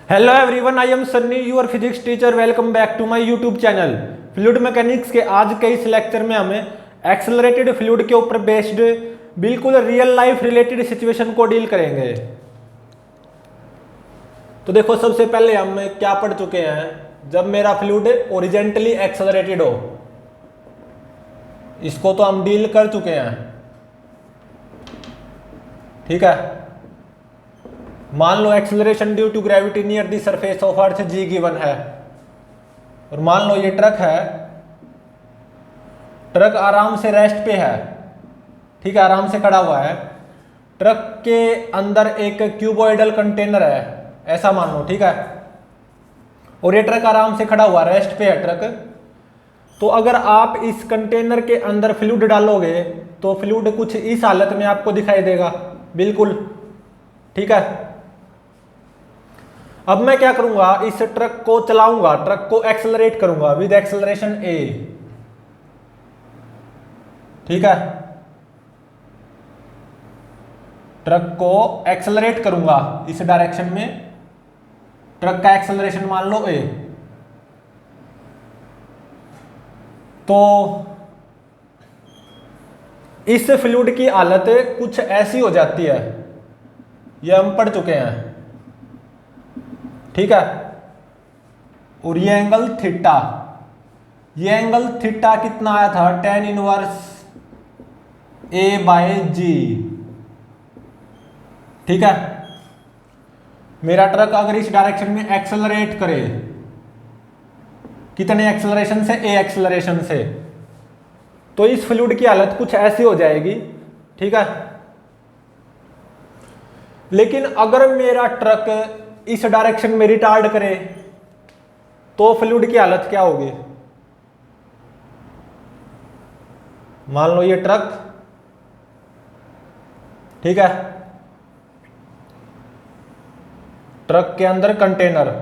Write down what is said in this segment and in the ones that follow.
Hello everyone, I am Sunny, your physics teacher. Welcome back to my YouTube channel fluid mechanics के आज के इस lecture में हमें एक्सेलरेटेड फ्लूइड के ऊपर बेस्ड बिल्कुल रियल लाइफ रिलेटेड सिचुएशन को डील करेंगे। तो देखो, सबसे पहले हम क्या पढ़ चुके हैं। जब मेरा फ्लूइड ओरिजेंटली एक्सेलरेटेड हो, इसको तो हम डील कर चुके हैं, ठीक है। मान लो acceleration due to gravity near the surface of earth g given है, और मान लो ये ट्रक है। ट्रक आराम से रेस्ट पे है, ठीक है, आराम से खड़ा हुआ है। ट्रक के अंदर एक क्यूबॉइडल कंटेनर है, ऐसा मान लो, ठीक है। और ये ट्रक आराम से खड़ा हुआ, रेस्ट पे है ट्रक। तो अगर आप इस कंटेनर के अंदर फ्लूइड डालोगे तो फ्लूइड कुछ इस हालत में आपको दिखाई देगा, बिल्कुल, ठीक है। अब मैं क्या करूंगा, इस ट्रक को चलाऊंगा, ट्रक को एक्सेलरेट करूंगा विद एक्सेलरेशन ए, ठीक है। ट्रक को एक्सेलरेट करूंगा इस डायरेक्शन में, ट्रक का एक्सेलरेशन मान लो ए। तो इस फ्लूइड की हालत कुछ ऐसी हो जाती है, ये हम पढ़ चुके हैं, ठीक है। और ये एंगल थीटा, ये एंगल थीटा कितना आया था, tan इनवर्स A/G, ठीक है। मेरा ट्रक अगर इस डायरेक्शन में एक्सेलरेट करे, कितने एक्सेलरेशन से, A एक्सेलरेशन से, तो इस फ्लूइड की हालत कुछ ऐसी हो जाएगी, ठीक है। लेकिन अगर मेरा ट्रक इस डायरेक्शन में रिटार्ड करे तो फ्लूइड की हालत क्या होगी। मान लो ये ट्रक, ठीक है, ट्रक के अंदर कंटेनर,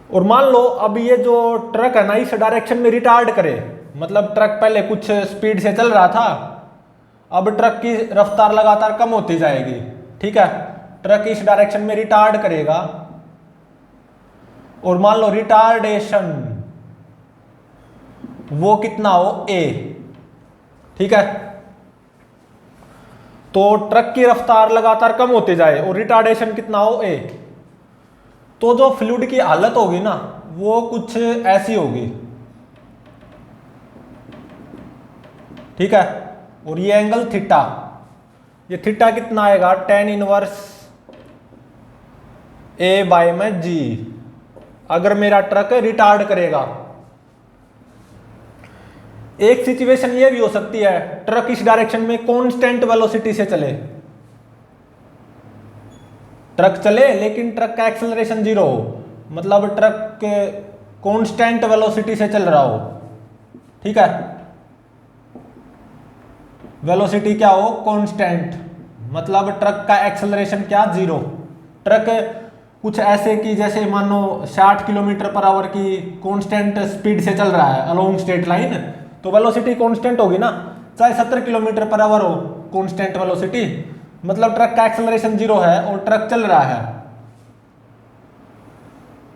और मान लो अब ये जो ट्रक है ना, इस डायरेक्शन में रिटार्ड करे, मतलब ट्रक पहले कुछ स्पीड से चल रहा था, अब ट्रक की रफ्तार लगातार कम होती जाएगी, ठीक है। ट्रक इस डायरेक्शन में रिटार्ड करेगा, और मान लो रिटार्डेशन वो कितना हो, ए, ठीक है। तो ट्रक की रफ्तार लगातार कम होती जाए और रिटार्डेशन कितना हो, ए, तो जो फ्लूइड की हालत होगी ना, वो कुछ ऐसी होगी, ठीक है। और ये एंगल थीटा, ये थीटा कितना आएगा, tan इनवर्स A/G। अगर मेरा ट्रक रिटार्ड करेगा, एक सिचुएशन ये भी हो सकती है, ट्रक इस डायरेक्शन में कांस्टेंट वेलोसिटी से चले, ट्रक चले लेकिन ट्रक का एक्सेलरेशन 0 हो, मतलब ट्रक कांस्टेंट वेलोसिटी से चल रहा हो, ठीक है। वेलोसिटी क्या हो, कांस्टेंट, मतलब ट्रक का एक्सेलरेशन क्या, 0। ट्रक कुछ ऐसे कि जैसे मानो 60 किलोमीटर पर आवर की कांस्टेंट स्पीड से चल रहा है अलोंग स्ट्रेट लाइन, तो वेलोसिटी कांस्टेंट होगी ना, चाहे 70 किलोमीटर पर आवर हो कांस्टेंट वेलोसिटी, मतलब ट्रक का एक्सेलरेशन 0 है और ट्रक चल रहा है।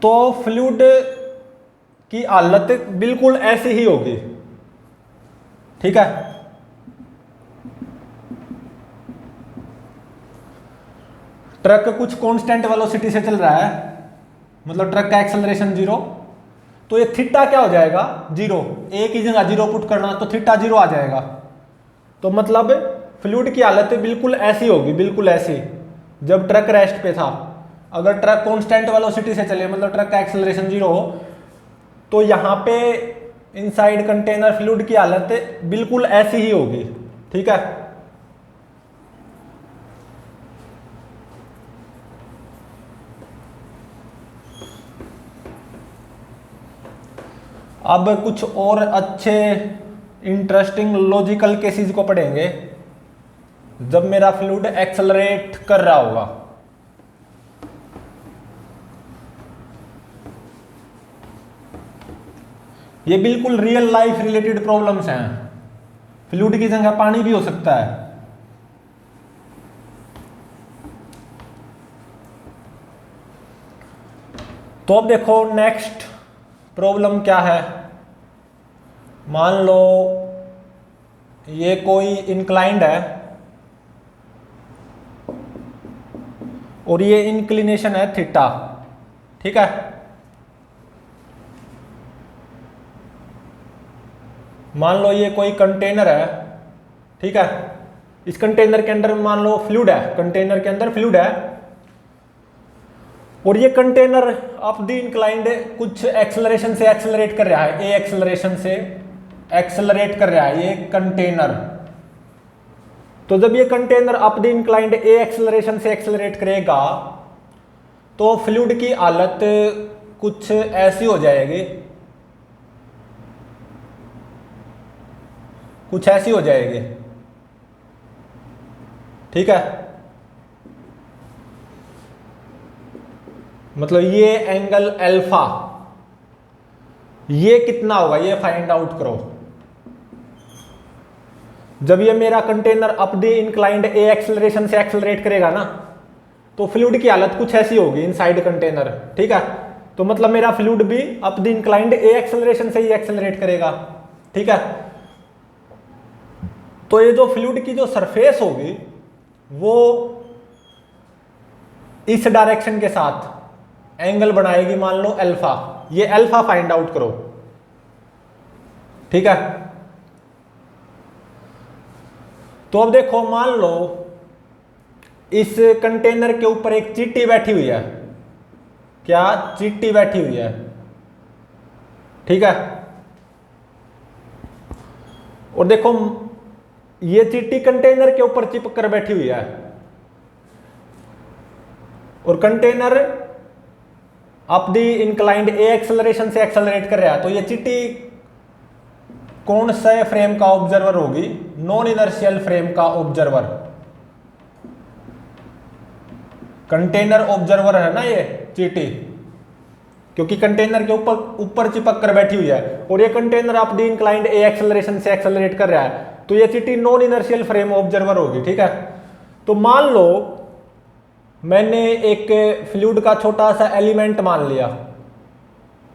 तो फ्लूइड की हालत बिल्कुल ऐसी ही होगी, ठीक है। ट्रक कुछ कांस्टेंट वेलोसिटी से चल रहा है, मतलब ट्रक का एक्सेलरेशन 0, तो ये थीटा क्या हो जाएगा, 0। ए की जगह 0 पुट करना तो थीटा 0 आ जाएगा। तो मतलब फ्लूइड की हालत बिल्कुल ऐसी होगी, बिल्कुल ऐसी, जब ट्रक रेस्ट पे था। अगर ट्रक कांस्टेंट वेलोसिटी से चले, मतलब ट्रक का एक्सेलरेशन 0 हो, तो यहाँ पे इनसाइड कंटेनर फ्लूइड की हालत बिल्कुल ऐसी ही होगी, ठीक है। अब कुछ और अच्छे इंटरेस्टिंग लॉजिकल केसेस को पढ़ेंगे जब मेरा फ्लूइड एक्सेलरेट कर रहा होगा। ये बिल्कुल रियल लाइफ रिलेटेड प्रॉब्लम्स हैं। फ्लूइड की जगह पानी भी हो सकता है, तो अब देखो नेक्स्ट प्रॉब्लम क्या है। मान लो ये कोई इंक्लाइंड है और ये इंक्लिनेशन है थीटा, ठीक है। मान लो ये कोई कंटेनर है, ठीक है। इस कंटेनर के अंदर मान लो फ्लूइड है, कंटेनर के अंदर फ्लूइड है और ये कंटेनर अप द इंक्लाइंड कुछ एक्सेलरेशन से एक्सेलरेट कर रहा है, ए एक्सेलरेशन से एक्सेलरेट कर रहा है ये कंटेनर। तो जब ये container up the inclined A acceleration से एक्सेलरेट करेगा तो फ्लूइड की हालत कुछ ऐसी हो जाएगी, कुछ ऐसी हो जाएगी, ठीक है। मतलब ये एंगल अल्फा ये कितना होगा ये फाइंड आउट करो। जब ये मेरा container up the inclined A acceleration से एक्सेलरेट करेगा ना तो फ्लूइड की हालत कुछ ऐसी होगी इनसाइड कंटेनर, ठीक है। तो मतलब मेरा फ्लूइड भी up the inclined A acceleration से ही एक्सेलरेट करेगा, ठीक है। तो ये जो फ्लूइड की जो सरफेस होगी वो इस डायरेक्शन के साथ एंगल बनाएगी, मान लो अल्फा। ये अल्फा फाइंड आउट करो, ठीक है। तो अब देखो मान लो इस कंटेनर के ऊपर एक चींटी बैठी हुई है, क्या चींटी बैठी हुई है, ठीक है। और देखो ये चींटी कंटेनर के ऊपर चिपक कर बैठी हुई है और container up the inclined A acceleration से एक्सेलरेट कर रहा है। तो ये चींटी कौन से फ्रेम का ऑब्जर्वर होगी, नॉन इनर्शियल फ्रेम का ऑब्जर्वर। कंटेनर ऑब्जर्वर है ना ये चींटी, क्योंकि कंटेनर के ऊपर चिपक कर बैठी हुई है और ये container up the inclined A acceleration से एक्सेलरेट कर रहा है। तो ये चींटी नॉन इनर्शियल फ्रेम ऑब्जर्वर होगी, ठीक है। तो मान लो मैंने एक फ्लूइड का छोटा सा एलिमेंट मान लिया,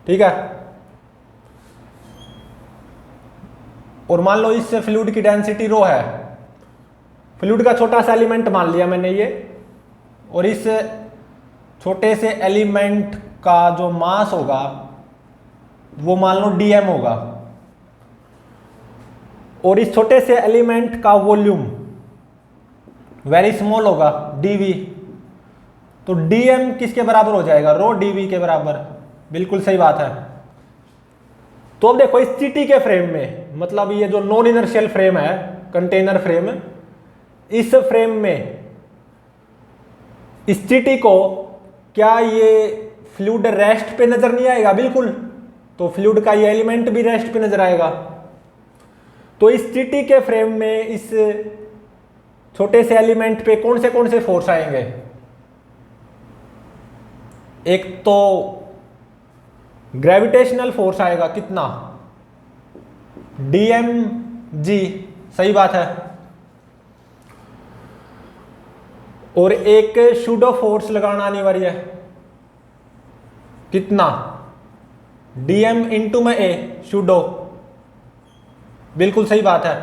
ठीक है। और मान लो इस फ्लूइड की डेंसिटी रो है, फ्लूइड का छोटा सा एलिमेंट मान लिया मैंने ये, और इस छोटे से एलिमेंट का जो मास होगा वो मान लो dm होगा और इस छोटे से एलिमेंट का वॉल्यूम वेरी स्मॉल होगा dv। तो dm किसके बराबर हो जाएगा, रो dv के बराबर, बिल्कुल सही बात है। तो अब देखो इस चींटी के फ्रेम में, मतलब ये जो नॉन इनर्शियल फ्रेम है कंटेनर फ्रेम, इस फ्रेम में इस चींटी को क्या ये फ्लूइड रेस्ट पे नजर नहीं आएगा, बिल्कुल। तो फ्लूइड का ये एलिमेंट भी रेस्ट पे नजर आएगा। तो इस चींटी के फ्रेम में इस छोटे से एलिमेंट पे कौन से फोर्स आएंगे। एक तो ग्रेविटेशनल फोर्स आएगा, कितना, dmg, सही बात है। और एक शूडो फोर्स लगाना अनिवार्य है, कितना, dm इंटू में a, शूडो, बिल्कुल सही बात है।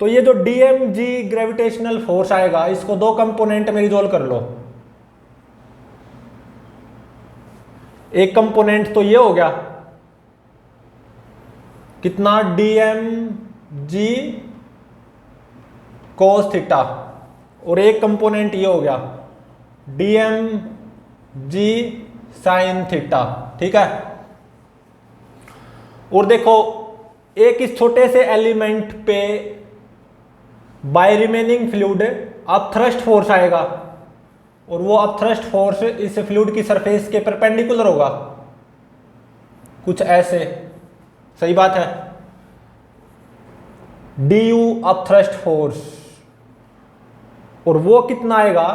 तो ये जो dmg ग्रेविटेशनल फोर्स आएगा इसको दो कंपोनेंट में रिजोल्व कर लो। एक कंपोनेंट तो ये हो गया, कितना, dmg cos थीटा, और एक कंपोनेंट ये हो गया dmg sin थीटा, ठीक है। और देखो एक इस छोटे से एलिमेंट पे by remaining fluid upthrust force आएगा और वो अपथ्रस्ट फोर्स इस फ्लूइड की सरफेस के परपेंडिकुलर होगा, कुछ ऐसे, सही बात है। du अपथ्रस्ट फोर्स, और वो कितना आएगा,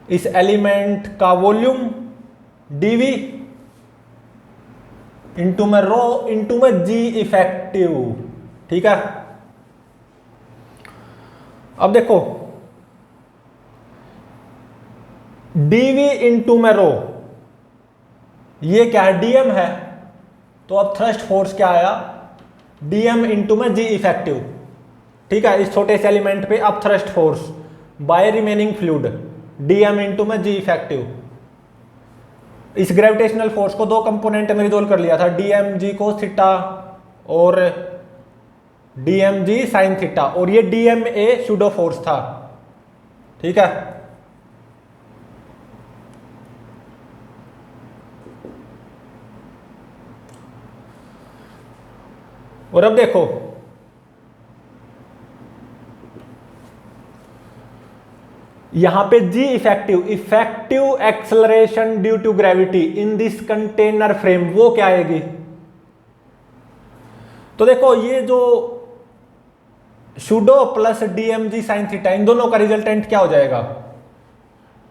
इस एलिमेंट का वॉल्यूम dv इंटू में रो इंटू में g इफेक्टिव, ठीक है। अब देखो dv इंटू में रो, ये क्या है, डीएम है, तो अब थ्रस्ट फोर्स क्या आया, डीएम इंटू में जी इफेक्टिव। ठीक है, इस छोटे से एलिमेंट पे अब thrust force by remaining fluid DM into में जी इफेक्टिव। इस ग्रेविटेशनल फोर्स को दो कंपोनेंट में रिजोल्व कर लिया था, डीएम जी कोस थीटा और डीएम जी साइन थीटा, और ये डीएम ए सूडो फोर्स था। ठीक है, और अब देखो यहां पे g effective, effective acceleration due to gravity in this container frame, वो क्या आएगी। तो देखो ये जो pseudo plus DM g sine theta, इन दोनों का रिजल्टेंट क्या हो जाएगा,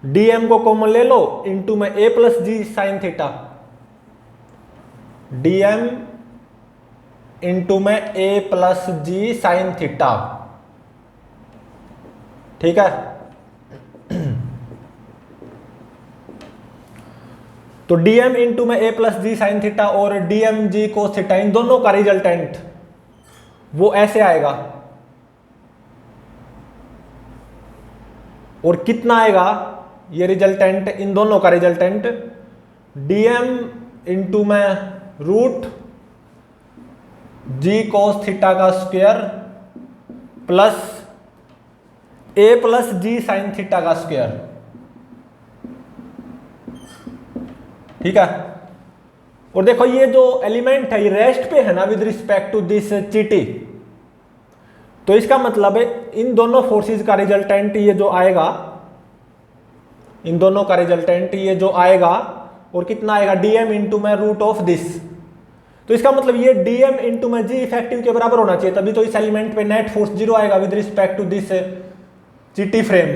डीएम को कॉमन ले लो इंटू में a plus g sine theta, DM into में a plus g sine theta. ठीक है, तो डीएम इंटू में a plus g sine theta और डीएम जी कोस थीटा, इन दोनों का रिजल्टेंट वो ऐसे आएगा, और कितना आएगा ये रिजल्टेंट, इन दोनों का रिजल्टेंट डीएम इंटू में रूट जी कोस थीटा का स्क्वायर प्लस ए प्लस जी साइन थीटा का स्क्वायर। ठीक है, और देखो ये जो एलिमेंट है ये रेस्ट पे है ना विद रिस्पेक्ट टू दिस चीटी, तो इसका मतलब है इन दोनों फोर्सेस का रिजल्टेंट ये जो आएगा, इन दोनों का रिजल्टेंट ये जो आएगा, और कितना आएगा, डीएम इंटू में रूट ऑफ दिस। तो इसका मतलब ये डीएम इंटू में जी इफेक्टिव के बराबर होना चाहिए, तभी तो इस एलिमेंट पे नेट फोर्स जीरो आएगा विद रिस्पेक्ट टू दिस चीटी फ्रेम।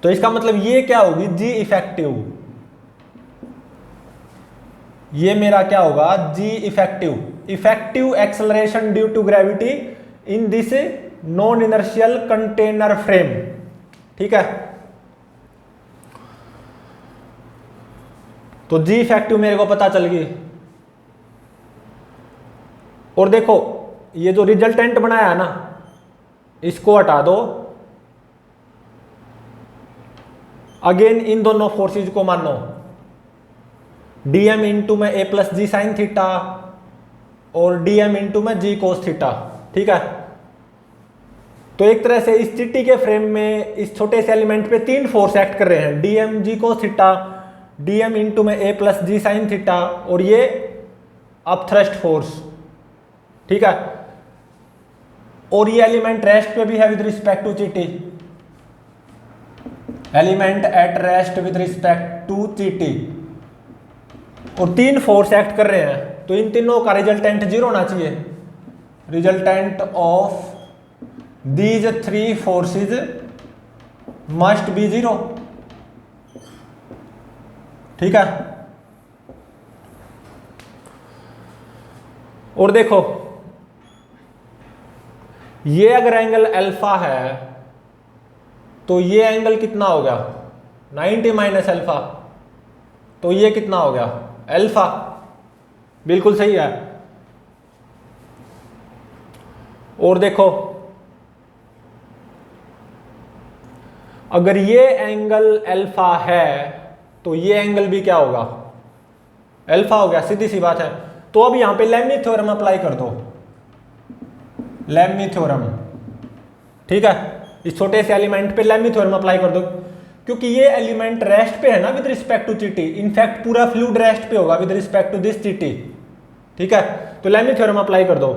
तो इसका मतलब ये क्या होगी, जी इफेक्टिव, ये मेरा क्या होगा, g effective, effective acceleration due to gravity in this non inertial container frame. ठीक है, तो जी इफेक्टिव मेरे को पता चल गई। और देखो ये जो रिजल्टेंट बनाया है ना, इसको हटा दो, अगेन इन दोनों फोर्सेज को मानो, डीएम इंटू में a plus g sine theta और डीएम इंटू में जी कोस थीटा। ठीक है, तो एक तरह से इस चिट्टी के फ्रेम में इस छोटे से एलिमेंट पे तीन फोर्स एक्ट कर रहे हैं, DM g cos theta, DM into में a plus g sine theta, और ये अपथ्रस्ट फोर्स। ठीक है, और ये एलिमेंट रेस्ट पे भी है विद रिस्पेक्ट टू चीटी, element at rest with respect to चीटी, और तीन फोर्स एक्ट कर रहे हैं, तो इन तीनों का रिजल्टेंट जीरो होना चाहिए। Resultant of these three forces must be zero. ठीक है, और देखो ये अगर एंगल अल्फा है तो ये एंगल कितना हो गया, 90 माइनस अल्फा, तो ये कितना हो गया, अल्फा। बिल्कुल सही है। और देखो अगर ये एंगल अल्फा है तो ये एंगल भी क्या होगा, अल्फा हो गया, सीधी सी बात है। तो अब यहां पे लेमी थ्योरम अप्लाई कर दो, लेमी थ्योरम। ठीक है, इस छोटे से एलिमेंट पे लेमी थ्योरम अप्लाई कर दो, क्योंकि ये एलिमेंट रेस्ट पे है ना विद रिस्पेक्ट टू चीटी, इनफैक्ट पूरा फ्लूइड रेस्ट पे होगा विद रिस्पेक्ट टू दिस चीटी। ठीक है, तो लेमी थ्योरम अप्लाई कर दो,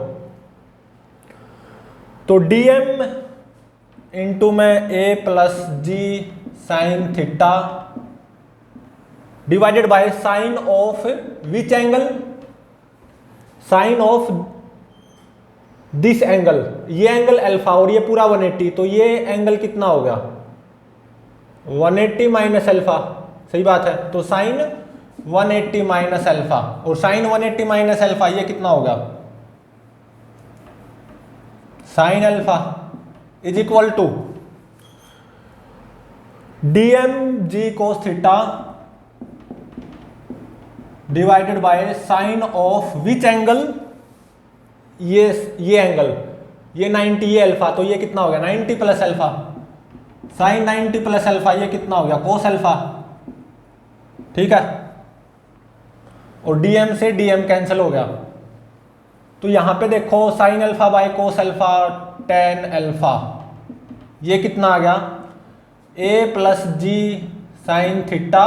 तो डीएम इंटू में a plus g sine theta divided by sine of which angle, sine of this angle, ये एंगल अल्फा और ये पूरा 180, तो ये एंगल कितना हो गया, 180 माइनस अल्फा। सही बात है, तो साइन 180 माइनस अल्फा, और साइन 180 माइनस अल्फा ये कितना होगा, sine alpha is equal to dm g cos theta divided by sine of which angle, ये एंगल, ये 90, ये अल्फा, तो ये कितना हो गया 90 plus alpha, sine 90 plus alpha, ये कितना हो गया कोस अल्फा। ठीक है, और डीएम से डीएम कैंसिल हो गया, तो यहां पे देखो sine alpha by cos alpha tan alpha, ये कितना आ गया a plus g sine theta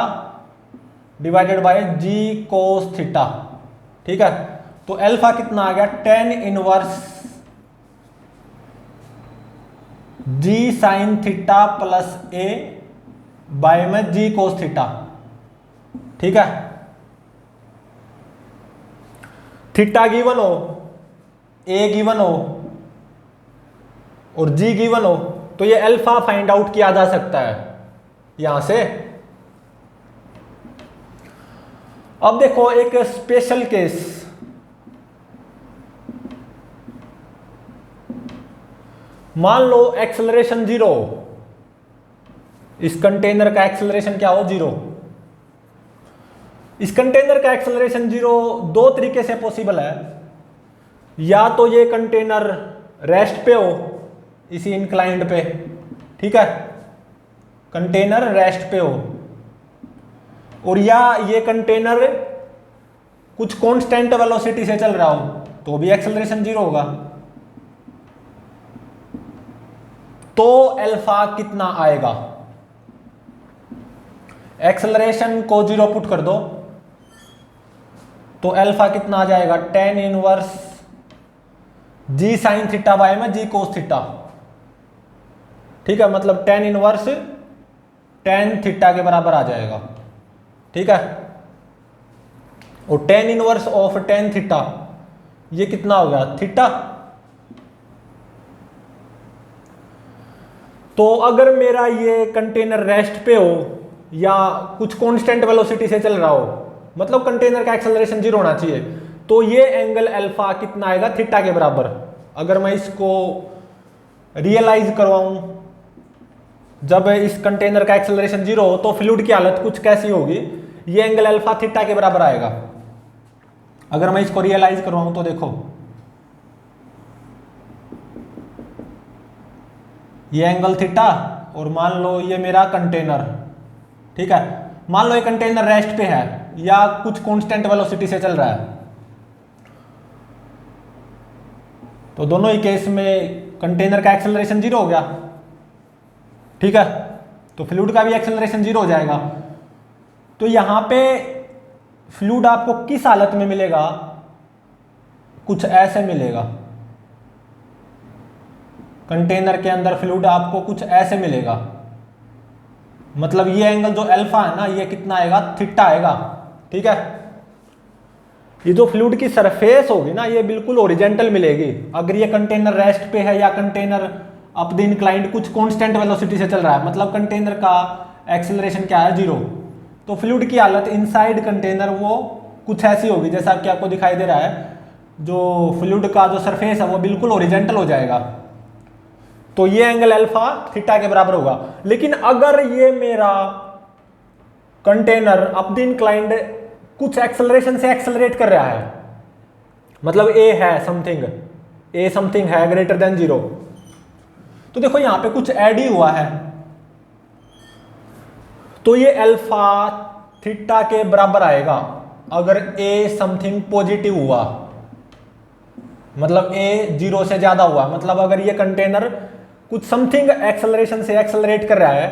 divided by g cos theta. ठीक है, तो अल्फा कितना आ गया tan inverse g sine theta plus a by में जी कोस थीटा। ठीक है, थीटा गिवन हो, ए गिवन हो और जी गिवन हो, तो ये अल्फा फाइंड आउट किया जा सकता है यहां से। अब देखो एक स्पेशल केस, मान लो एक्सेलरेशन 0, इस कंटेनर का एक्सेलरेशन क्या हो 0। इस कंटेनर का एक्सेलरेशन 0 दो तरीके से पॉसिबल है, या तो ये कंटेनर रेस्ट पे हो इसी इंक्लाइंड पे, ठीक है, कंटेनर रेस्ट पे हो, और या ये कंटेनर कुछ कांस्टेंट वेलोसिटी से चल रहा हो तो भी एक्सेलरेशन 0 होगा। तो अल्फा कितना आएगा, एक्सेलरेशन को 0 पुट कर दो तो अल्फा कितना आ जाएगा tan inverse g sine theta by में जी कोस थीटा। ठीक है, मतलब टेन इनवर्स टेन थीटा के बराबर आ जाएगा। ठीक है, और tan inverse of tan theta ये कितना हो गया थीटा। तो अगर मेरा ये कंटेनर रेस्ट पे हो या कुछ कांस्टेंट वेलोसिटी से चल रहा हो, मतलब कंटेनर का एक्सेलरेशन 0 होना चाहिए, तो ये एंगल अल्फा कितना आएगा थीटा के बराबर। अगर मैं इसको रियलाइज करवाऊं, जब इस कंटेनर का एक्सेलरेशन 0 हो तो फ्लूइड की हालत कुछ कैसी होगी, ये एंगल अल्फा थीटा के बराबर आएगा। अगर मैं इसको रियलाइज करवाऊं तो देखो ये एंगल थीटा, और मान लो ये मेरा कंटेनर, ठीक है, मान लो ये कंटेनर रेस्ट पे है या कुछ कांस्टेंट वेलोसिटी से चल रहा है, तो दोनों ही केस में कंटेनर का एक्सेलरेशन 0 हो गया। ठीक है, तो फ्लूइड का भी एक्सेलरेशन 0 हो जाएगा। तो यहां पे फ्लूइड आपको किस हालत में मिलेगा, कुछ ऐसे मिलेगा, कंटेनर के अंदर फ्लूइड आपको कुछ ऐसे मिलेगा, मतलब ये एंगल जो अल्फा है ना ये कितना आएगा थीटा आएगा। ठीक है, ये जो फ्लूइड की सरफेस होगी ना ये बिल्कुल ओरिजेंटल मिलेगी। अगर ये कंटेनर रेस्ट पे है या कंटेनर अप द इंक्लाइंड कुछ कांस्टेंट वेलोसिटी से चल रहा है, मतलब कंटेनर का एक्सेलरेशन क्या है 0, तो फ्लूइड की हालत इनसाइड कंटेनर वो कुछ ऐसी होगी जैसा कि आपको दिखाई दे रहा है, जो फ्लूइड का जो सरफेस है वो बिल्कुल ओरिजेंटल हो जाएगा। तो ये एंगल अल्फा थीटा के बराबर होगा। लेकिन अगर ये मेरा कंटेनर अप द इंक्लाइंड कुछ एक्सेलरेशन से एक्सेलरेट कर रहा है, मतलब ए है समथिंग, ए समथिंग है ग्रेटर देन 0, तो देखो यहां पे कुछ ऐड ही हुआ है, तो ये अल्फा थीटा के बराबर आएगा अगर ए समथिंग पॉजिटिव हुआ, मतलब ए 0 से ज्यादा हुआ, मतलब अगर ये कंटेनर कुछ समथिंग एक्सेलरेशन से एक्सेलरेट कर रहा है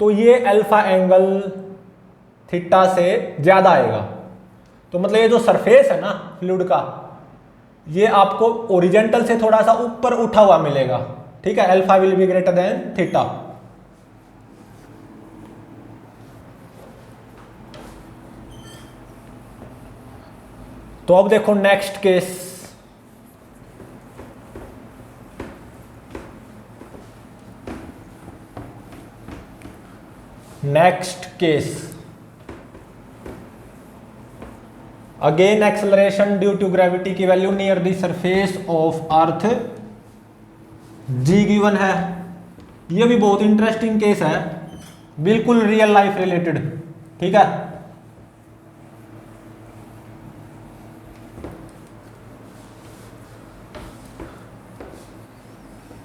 तो ये अल्फा एंगल थीटा से ज्यादा आएगा। तो मतलब ये जो सरफेस है ना फ्लूइड का, ये आपको ओरिजेंटल से थोड़ा सा ऊपर उठा हुआ मिलेगा। ठीक है, alpha will be greater than theta. तो अब देखो next case, next case again acceleration due to gravity की value near the surface of earth g given है। ये भी बहुत इंटरेस्टिंग केस है, बिल्कुल रियल लाइफ रिलेटेड। ठीक है,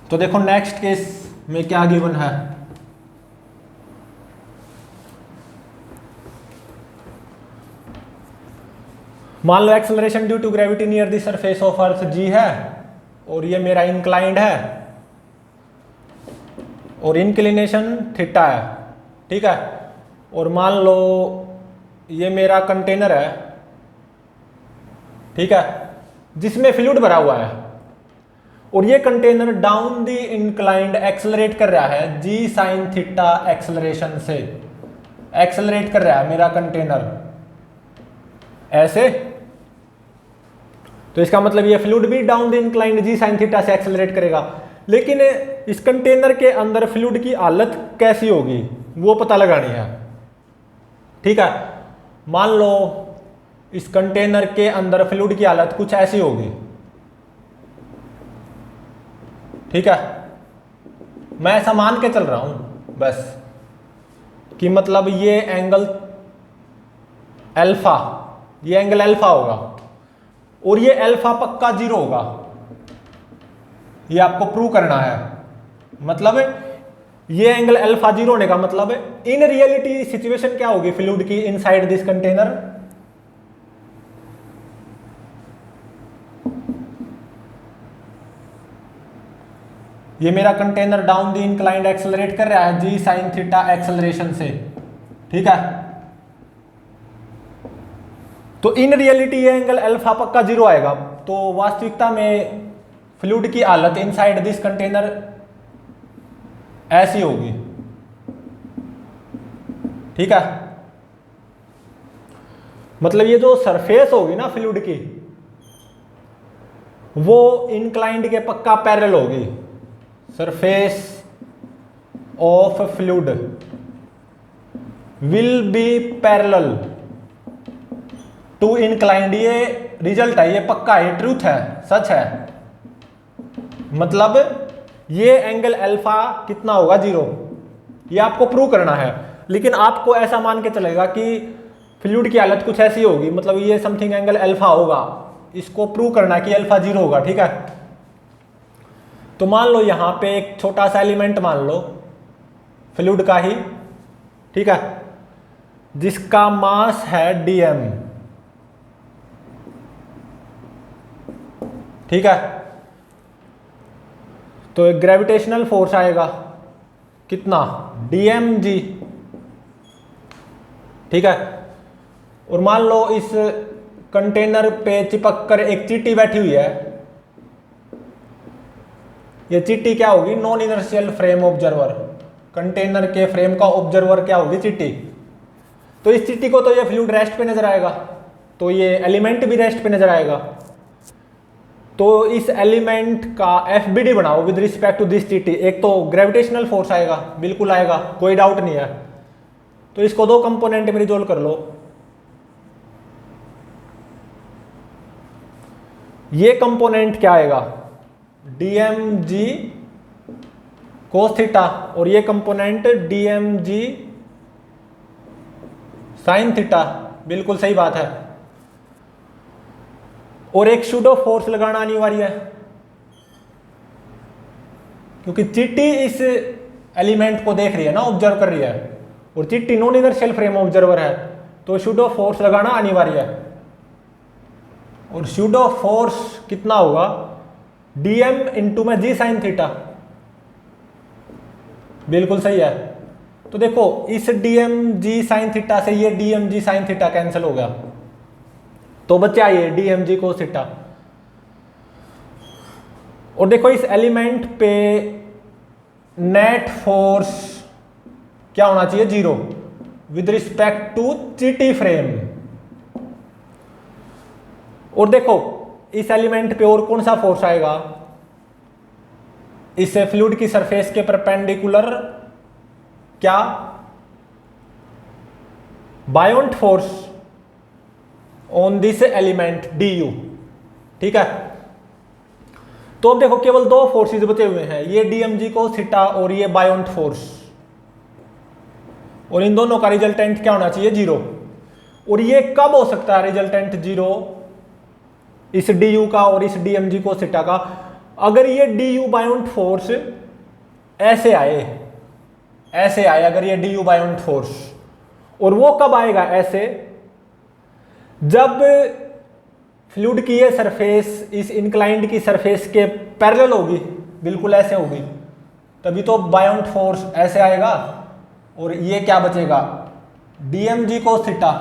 तो देखो नेक्स्ट केस में क्या गिवन है। मान लो acceleration due to gravity near the surface of earth g है और ये मेरा इंक्लाइंड है और इंक्लिनेशन थीटा है, ठीक है। और मान लो ये मेरा कंटेनर है, ठीक है, जिसमें फ्लूइड भरा हुआ है और ये container down the inclined accelerate कर रहा है जी साइन थीटा एक्सेलरेशन से, एक्सेलरेट कर रहा है मेरा कंटेनर ऐसे। तो इसका मतलब ये फ्लूइड भी down the inclined g sine theta से एक्सेलरेट करेगा। लेकिन इस कंटेनर के अंदर फ्लूइड की हालत कैसी होगी वो पता लगानी है, ठीक है। मान लो इस कंटेनर के अंदर फ्लूइड की हालत कुछ ऐसी होगी, ठीक है। मैं ऐसा मान के चल रहा हूं बस कि मतलब ये एंगल अल्फा, ये एंगल अल्फा होगा और ये अल्फा पक्का 0 होगा, ये आपको प्रूव करना है। मतलब ये एंगल अल्फा 0 होने का मतलब इन रियलिटी सिचुएशन क्या होगी फ्लूइड की इनसाइड दिस कंटेनर, ये मेरा container down the inclined accelerate कर रहा है जी साइन थीटा एक्सेलरेशन से, ठीक है। तो इन रियलिटी ये एंगल अल्फा पक्का 0 आएगा। तो वास्तविकता में फ्लूइड की हालत इनसाइड दिस कंटेनर ऐसी होगी, ठीक है। मतलब ये जो सरफेस होगी ना फ्लूइड की वो इंक्लाइंड के पक्का पैरेलल होगी। Surface of fluid will be parallel to inclined, ये रिजल्ट है, ये पक्का है, ट्रूथ है, सच है। मतलब ये एंगल अल्फा कितना होगा 0, ये आपको प्रूव करना है। लेकिन आपको ऐसा मान के चलेगा कि फ्लूइड की हालत कुछ ऐसी होगी, मतलब ये समथिंग एंगल अल्फा होगा, इसको प्रूव करना है कि अल्फा 0 होगा, ठीक है। तो मान लो यहां पे एक छोटा सा एलिमेंट मान लो फ्लूइड का ही, ठीक है, जिसका मास है dm, ठीक है। तो एक ग्रेविटेशनल फोर्स आएगा कितना dmg, ठीक है। और मान लो इस कंटेनर पे चिपक कर एक चींटी बैठी हुई है, ये चींटी क्या होगी non inertial frame observer, container के फ्रेम का ऑब्जर्वर क्या होगी चींटी। तो इस चींटी को तो ये फ्लूइड रेस्ट पे नजर आएगा, तो ये एलिमेंट भी रेस्ट पे नजर आएगा। तो इस एलिमेंट का FBD बनाओ विद रिस्पेक्ट टू दिस चींटी। एक तो ग्रेविटेशनल फोर्स आएगा, बिल्कुल आएगा, कोई डाउट नहीं है। तो इसको 2 कंपोनेंट में रिजोल्व कर लो। ये कंपोनेंट क्या आएगा dmg cos थीटा और ये कंपोनेंट dmg sin थीटा, बिल्कुल सही बात है। और एक सूडो फोर्स लगाना अनिवार्य है क्योंकि चींटी इस एलिमेंट को देख रही है ना, ऑब्जर्व कर रही है, और चींटी नॉन इनर्शियल फ्रेम ऑब्जर्वर है, तो सूडो फोर्स लगाना अनिवार्य है। और सूडो फोर्स कितना होगा dm इंटू में g साइन थीटा, बिल्कुल सही है। तो देखो इस dm g साइन थीटा से ये dm g sine theta cancel हो गया, तो बचा ये dm g cos थीटा। और देखो इस एलिमेंट पे नेट फोर्स क्या होना चाहिए 0 विद रिस्पेक्ट टू चींटी फ्रेम। और देखो इस एलिमेंट पे और कौन सा फोर्स आएगा, इस फ्लूइड की सरफेस के परपेंडिकुलर क्या बायोंट force on this element du, ठीक है। तो अब देखो केवल 2 फोर्सेस बचे हुए हैं, ये dmg cos थीटा और ये बायोंट फोर्स, और इन दोनों का रिजल्टेंट क्या होना चाहिए 0। और ये कब हो सकता है रिजल्टेंट 0 इस du का और इस dmg cos थीटा का, अगर ये डी यू बाउंड फोर्स ऐसे आए अगर ये डी यू बाउंड फोर्स, और वो कब आएगा ऐसे, जब फ्लूइड की ये सरफेस इस इंक्लाइंड की सरफेस के पैरेलल होगी, बिल्कुल ऐसे होगी, तभी तो बाउंड फोर्स ऐसे आएगा। और ये क्या बचेगा, डीएमजी कोस थीटा,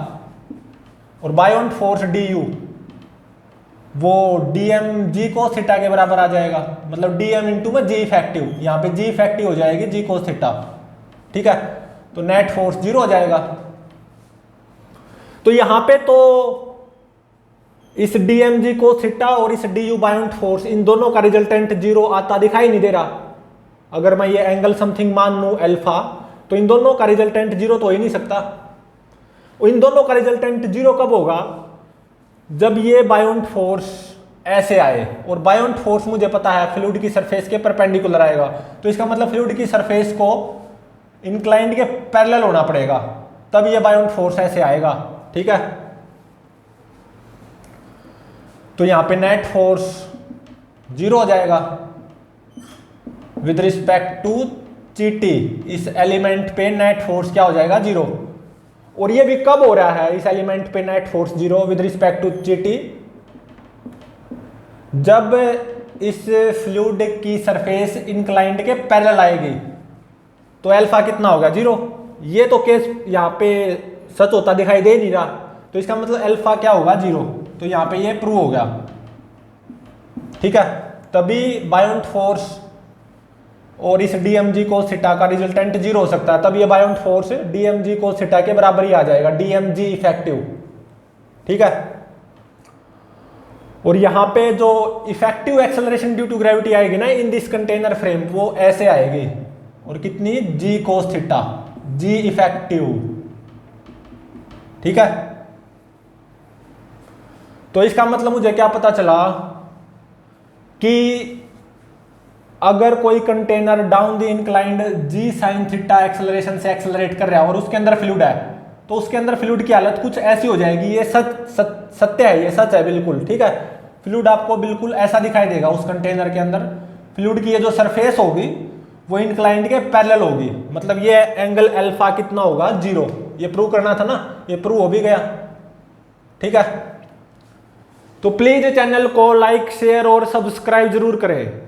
और बाउंड फोर्स डी यू वो डीएमजी कोस थीटा के बराबर आ जाएगा, मतलब डीएम इंटू में जी इफेक्टिव, यहाँ पे जी इफेक्टिव हो जाएगी जी कोस थीटा, ठीक है। तो नेट फोर्स 0 हो जाएगा। तो यहां पे तो इस डीएमजी कोस थीटा और इस डी यू बाउंड फोर्स, इन दोनों का रिजल्टेंट 0 आता दिखाई नहीं दे रहा। अगर मैं ये एंगल समथिंग मान लूं अल्फा, तो इन दोनों का रिजल्टेंट 0 तो हो ही नहीं सकता। इन दोनों का रिजल्टेंट 0 कब होगा, जब ये बाउंड फोर्स ऐसे आए, और बाउंड फोर्स मुझे पता है फ्लूइड की सरफेस के परपेंडिकुलर आएगा, तो इसका मतलब फ्लूइड की सरफेस को इंक्लाइंड के पैरेलल होना पड़ेगा, तब ये बाउंड फोर्स ऐसे आएगा, ठीक है। तो यहां पे नेट फोर्स 0 हो जाएगा विद रिस्पेक्ट टू जीटी, इस एलिमेंट पे नेट फोर्स क्या हो जाएगा 0। और ये भी कब हो रहा है इस एलिमेंट पे net force 0 with respect to जीटी, जब इस फ्लूइड की सरफेस इंक्लाइंड के पैरेलल आएगी, तो अल्फा कितना होगा 0। ये तो केस यहाँ पे सच होता दिखाई दे नहीं रहा, तो इसका मतलब अल्फा क्या होगा 0। तो यहाँ पे ये प्रूव हो गया, ठीक है। तभी बाउंड फोर्स और इस डीएमजी कोस थीटा का रिजल्टेंट 0 हो सकता है, तब ये bound force DMG cos theta के बराबर ही आ जाएगा, डीएमजी इफेक्टिव, ठीक है। और यहां पे जो effective acceleration due to gravity आएगी ना इन दिस कंटेनर फ्रेम, वो ऐसे आएगी, और कितनी, जी कोस थीटा, जी इफेक्टिव, ठीक है। तो इसका मतलब मुझे क्या पता चला कि अगर कोई container down the inclined g sine theta acceleration से एक्सेलरेट कर रहा है और उसके अंदर फ्लूइड है, तो उसके अंदर फ्लूइड की हालत कुछ ऐसी हो जाएगी, ये सत्य है, ये सच है बिल्कुल, ठीक है। फ्लूइड आपको बिल्कुल ऐसा दिखाई देगा उस कंटेनर के अंदर, फ्लूइड की ये जो सरफेस होगी वो इंक्लाइंड के पैरेलल होगी, मतलब ये एंगल अल्फा कितना होगा 0। ये प्रूव करना था ना, ये प्रूव हो भी गया, ठीक है। तो प्लीज चैनल को लाइक शेयर और सब्सक्राइब जरूर करें।